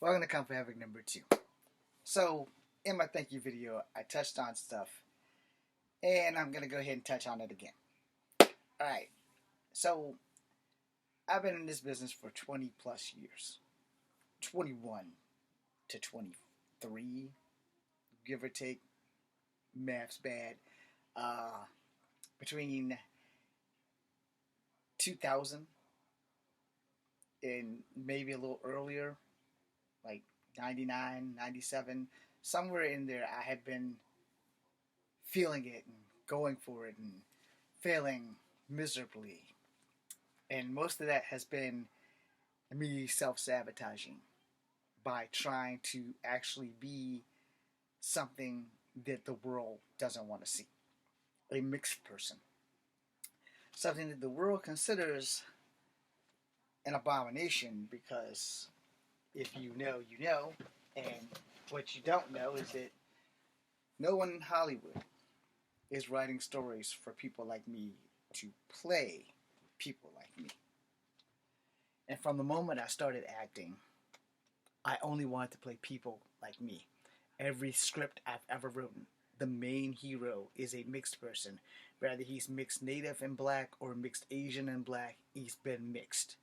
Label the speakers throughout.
Speaker 1: Welcome to Comfort Havoc number 2. So, in my thank you video, I touched on stuff, and I'm going to go ahead and touch on it again. Alright, so I've been in this business for 20 plus years. 21 to 23, give or take. Math's bad. Between 2000 and maybe a little earlier, like 99, 97, somewhere in there, I had been feeling it and going for it and failing miserably. And most of that has been me self-sabotaging by trying to actually be something that the world doesn't want to see. A mixed person. Something that the world considers an abomination because if you know, you know. And what you don't know is that no one in Hollywood is writing stories for people like me to play people like me. And from the moment I started acting, I only wanted to play people like me. Every script I've ever written, the main hero is a mixed person. Whether he's mixed native and black or mixed Asian and black, he's been mixed.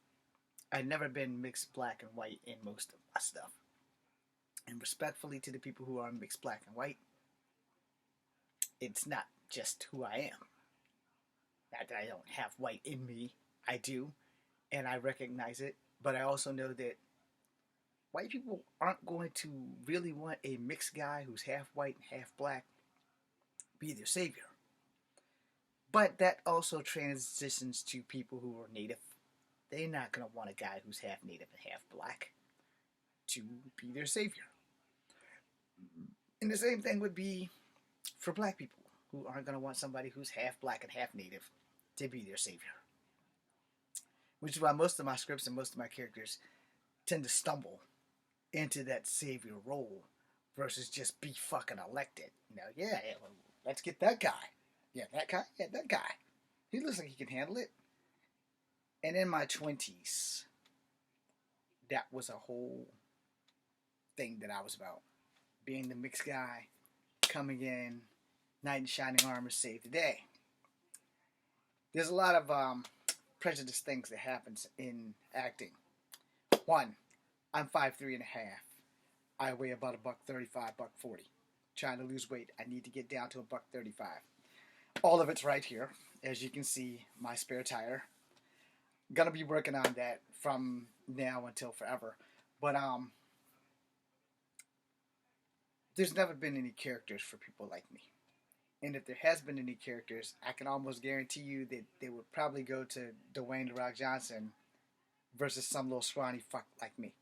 Speaker 1: I've never been mixed black and white in most of my stuff. And respectfully to the people who are mixed black and white, it's not just who I am. Not that I don't have white in me, I do, and I recognize it, but I also know that white people aren't going to really want a mixed guy who's half white and half black be their savior. But that also transitions to people who are native. They're not going to want a guy who's half native and half black to be their savior. And the same thing would be for black people who aren't going to want somebody who's half black and half native to be their savior. Which is why most of my scripts and most of my characters tend to stumble into that savior role versus just be fucking elected. Yeah, well, let's get that guy. Yeah, that guy. Yeah, that guy. He looks like he can handle it. And in my 20s, that was a whole thing that I was about. Being the mixed guy, coming in, knight in shining armor, save the day. There's a lot of prejudice things that happens in acting. One, I'm 5'3" and a half. I weigh about $135, $140. Trying to lose weight, I need to get down to $135. All of it's right here, as you can see, my spare tire. Gonna be working on that from now until forever. But there's never been any characters for people like me. And if there has been any characters, I can almost guarantee you that they would probably go to Dwayne "The Rock" Johnson versus some little scrawny fuck like me.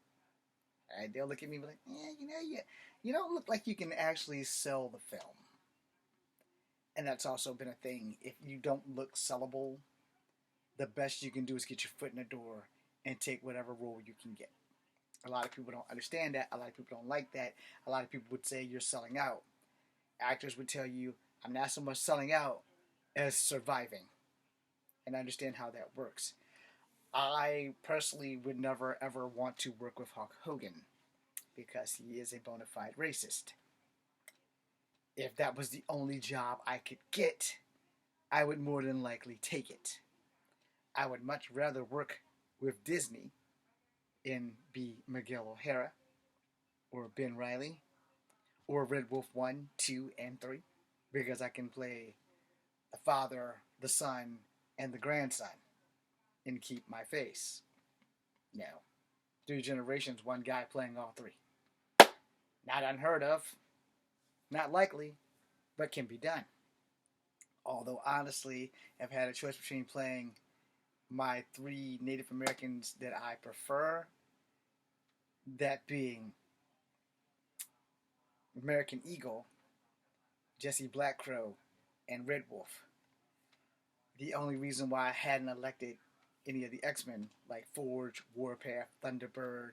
Speaker 1: And they'll look at me and be like, you don't look like you can actually sell the film. And that's also been a thing. If you don't look sellable, the best you can do is get your foot in the door and take whatever role you can get. A lot of people don't understand that. A lot of people don't like that. A lot of people would say you're selling out. Actors would tell you, I'm not so much selling out as surviving. And I understand how that works. I personally would never ever want to work with Hulk Hogan because he is a bona fide racist. If that was the only job I could get, I would more than likely take it. I would much rather work with Disney and be Miguel O'Hara or Ben Reilly or Red Wolf 1, 2, and 3 because I can play the father, the son, and the grandson and keep my face. Now, 3 generations, one guy playing all 3. Not unheard of, not likely, but can be done. Although, honestly, I've had a choice between playing my 3 Native Americans that I prefer, that being American Eagle, Jesse Black Crow, and Red Wolf. The only reason why I hadn't elected any of the X-Men, like Forge, Warpath, Thunderbird,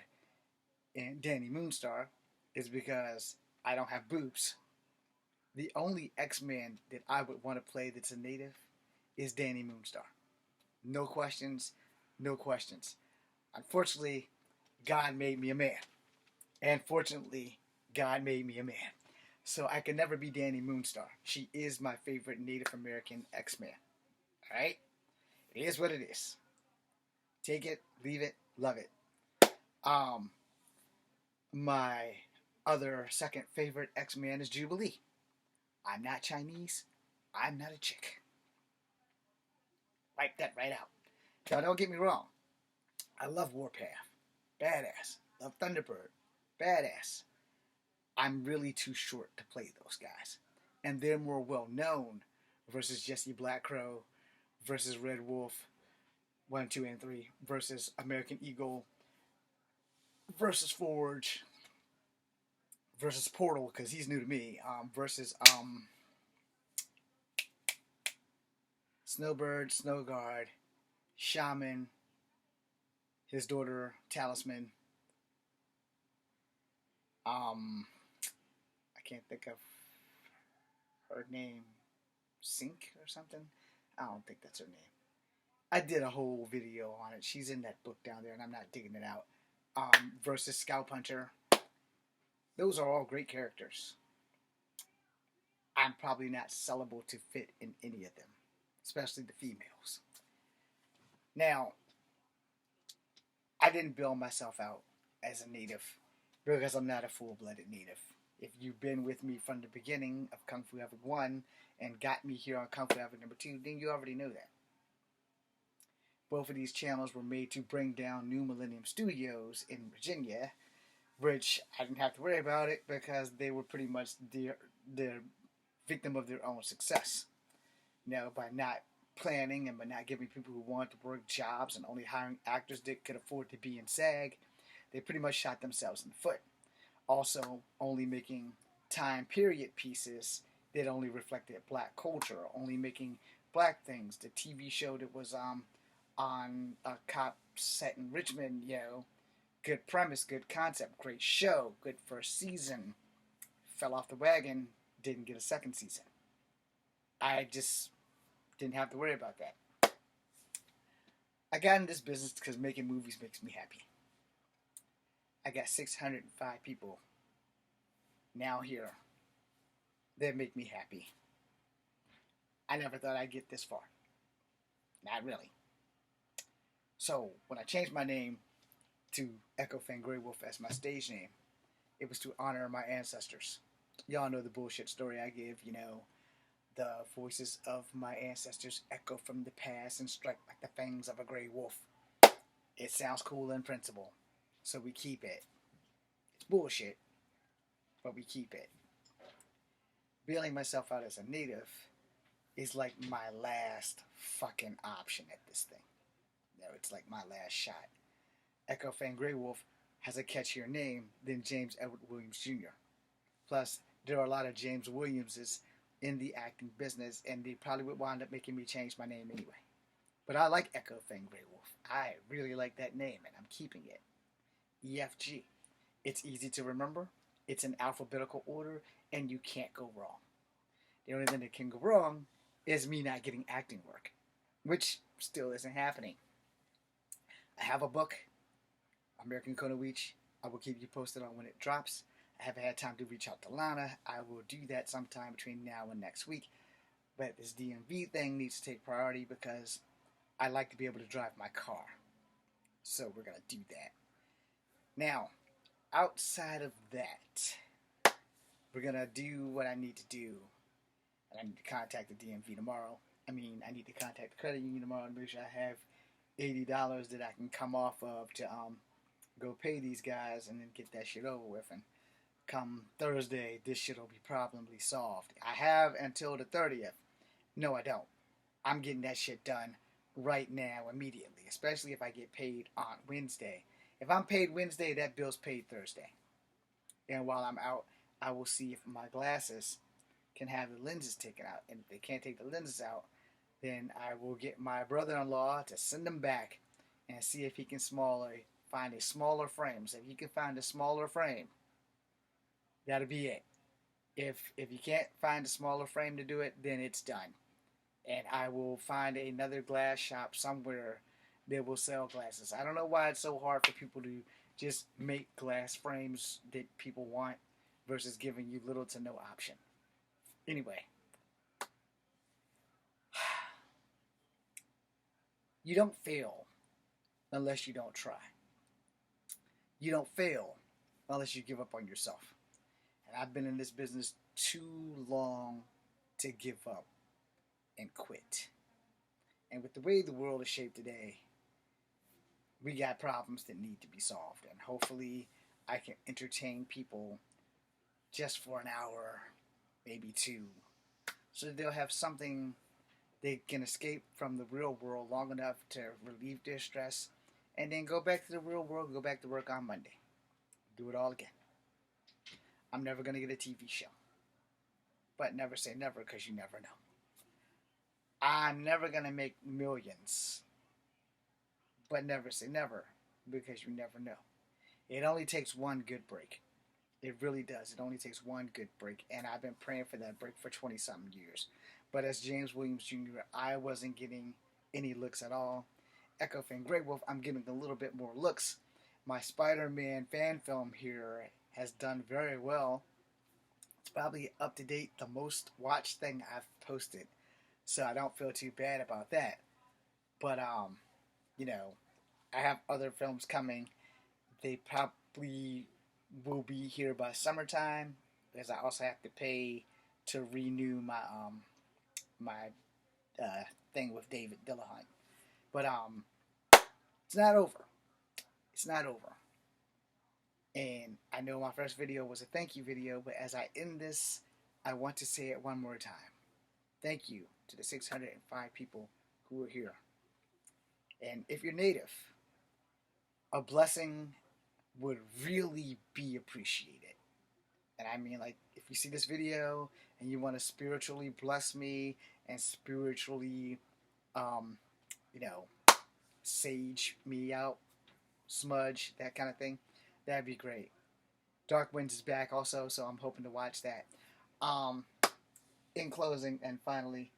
Speaker 1: and Danny Moonstar, is because I don't have boobs. The only X-Man that I would want to play that's a native is Danny Moonstar. No questions, no questions. Unfortunately, God made me a man. And fortunately, God made me a man. So I can never be Danny Moonstar. She is my favorite Native American X-Man. Alright? It is what it is. Take it, leave it, love it. Um, my other second favorite X-Man is Jubilee. I'm not Chinese. I'm not a chick. Wipe that right out. Now, don't get me wrong. I love Warpath. Badass. Love Thunderbird. Badass. I'm really too short to play those guys. And they're more well known versus Jesse Blackcrow, versus Red Wolf, 1, 2, and 3, versus American Eagle, versus Forge, versus Portal, because he's new to me, versus Snowbird, Snowguard, Shaman, his daughter, Talisman. I can't think of her name. Sink or something? I don't think that's her name. I did a whole video on it. She's in that book down there, and I'm not digging it out. Versus Scalp Hunter. Those are all great characters. I'm probably not sellable to fit in any of them, especially the females. Now, I didn't build myself out as a native because I'm not a full-blooded native. If you've been with me from the beginning of Kung Fu Epic 1 and got me here on Kung Fu Epic number 2, then you already know that. Both of these channels were made to bring down New Millennium Studios in Virginia, which I didn't have to worry about it because they were pretty much the victim of their own success. Now, by not planning and by not giving people who want to work jobs and only hiring actors that could afford to be in SAG, they pretty much shot themselves in the foot. Also, only making time period pieces that only reflected black culture, only making black things. The TV show that was on a cop set in Richmond, good premise, good concept, great show, good first season. Fell off the wagon, didn't get a second season. I just didn't have to worry about that. I got in this business because making movies makes me happy. I got 605 people now here that make me happy. I never thought I'd get this far. Not really. So, when I changed my name to Echo Fang Grey Wolf as my stage name, it was to honor my ancestors. Y'all know the bullshit story I give, the voices of my ancestors echo from the past and strike like the fangs of a gray wolf. It sounds cool in principle, so we keep it. It's bullshit, but we keep it. Bailing myself out as a native is like my last fucking option at this thing. It's like my last shot. Echo Fang Grey Wolf has a catchier name than James Edward Williams Jr. Plus, there are a lot of James Williamses in the acting business, and they probably would wind up making me change my name anyway. But I like Echo Fang Grey Wolf. I really like that name, and I'm keeping it. EFG. It's easy to remember, it's in alphabetical order, and you can't go wrong. The only thing that can go wrong is me not getting acting work, which still isn't happening. I have a book, American Kunoichi. I will keep you posted on when it drops. I haven't had time to reach out to Lana. I will do that sometime between now and next week. But this DMV thing needs to take priority because I like to be able to drive my car. So we're going to do that. Now, outside of that, we're going to do what I need to do. And I need to contact the DMV tomorrow. I need to contact the credit union tomorrow and make sure I have $80 that I can come off of to go pay these guys and then get that shit over with. And come Thursday, this shit will be probably solved. I have until the 30th. No, I don't. I'm getting that shit done right now, immediately, especially if I get paid on Wednesday. If I'm paid Wednesday, that bill's paid Thursday. And while I'm out, I will see if my glasses can have the lenses taken out. And if they can't take the lenses out, then I will get my brother-in-law to send them back and see if he can find a smaller frame. So if he can find a smaller frame, that'll be it. If you can't find a smaller frame to do it, then it's done. And I will find another glass shop somewhere that will sell glasses. I don't know why it's so hard for people to Just make glass frames that people want versus giving you little to no option. Anyway, you don't fail unless you don't try. You don't fail unless you give up on yourself. And I've been in this business too long to give up and quit. And with the way the world is shaped today, we got problems that need to be solved. And hopefully, I can entertain people just for an hour, maybe two, so that they'll have something they can escape from the real world long enough to relieve their stress and then go back to the real world, go back to work on Monday. Do it all again. I'm never going to get a TV show. But never say never, because you never know. I'm never going to make millions. But never say never, because you never know. It only takes one good break. It really does. It only takes one good break. And I've been praying for that break for 20-something years. But as James Williams Jr., I wasn't getting any looks at all. Echo Fan Grey Wolf, I'm getting a little bit more looks. My Spider-Man fan film here has done very well. It's probably up to date the most watched thing I've posted. So I don't feel too bad about that. But, you know, I have other films coming. They probably will be here by summertime, because I also have to pay to renew my thing with David Dillahunt. But it's not over. It's not over. And I know my first video was a thank you video, but as I end this, I want to say it one more time. Thank you to the 605 people who are here. And if you're native, a blessing would really be appreciated. And I mean, like, if you see this video and you want to spiritually bless me and spiritually, you know, sage me out, smudge, that kind of thing, that'd be great. Dark Winds is back also, so I'm hoping to watch that. In closing, and finally,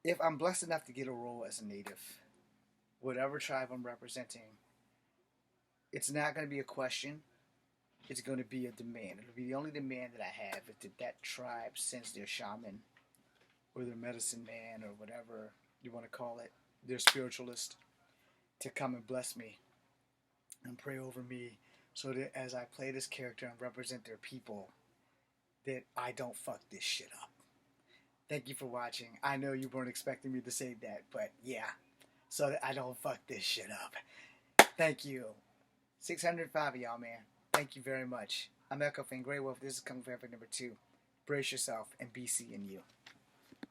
Speaker 1: if I'm blessed enough to get a role as a native, whatever tribe I'm representing, it's not going to be a question. It's going to be a demand. It'll be the only demand that I have if that tribe sends their shaman or their medicine man or whatever you want to call it, their spiritualist, to come and bless me and pray over me, so that as I play this character and represent their people, that I don't fuck this shit up. Thank you for watching. I know you weren't expecting me to say that, but yeah, so that I don't fuck this shit up. Thank you. 605 of y'all, man. Thank you very much. I'm Echo Fan Grey Wolf. This is Kung Fu Epic number 2. Brace yourself and be seeing you.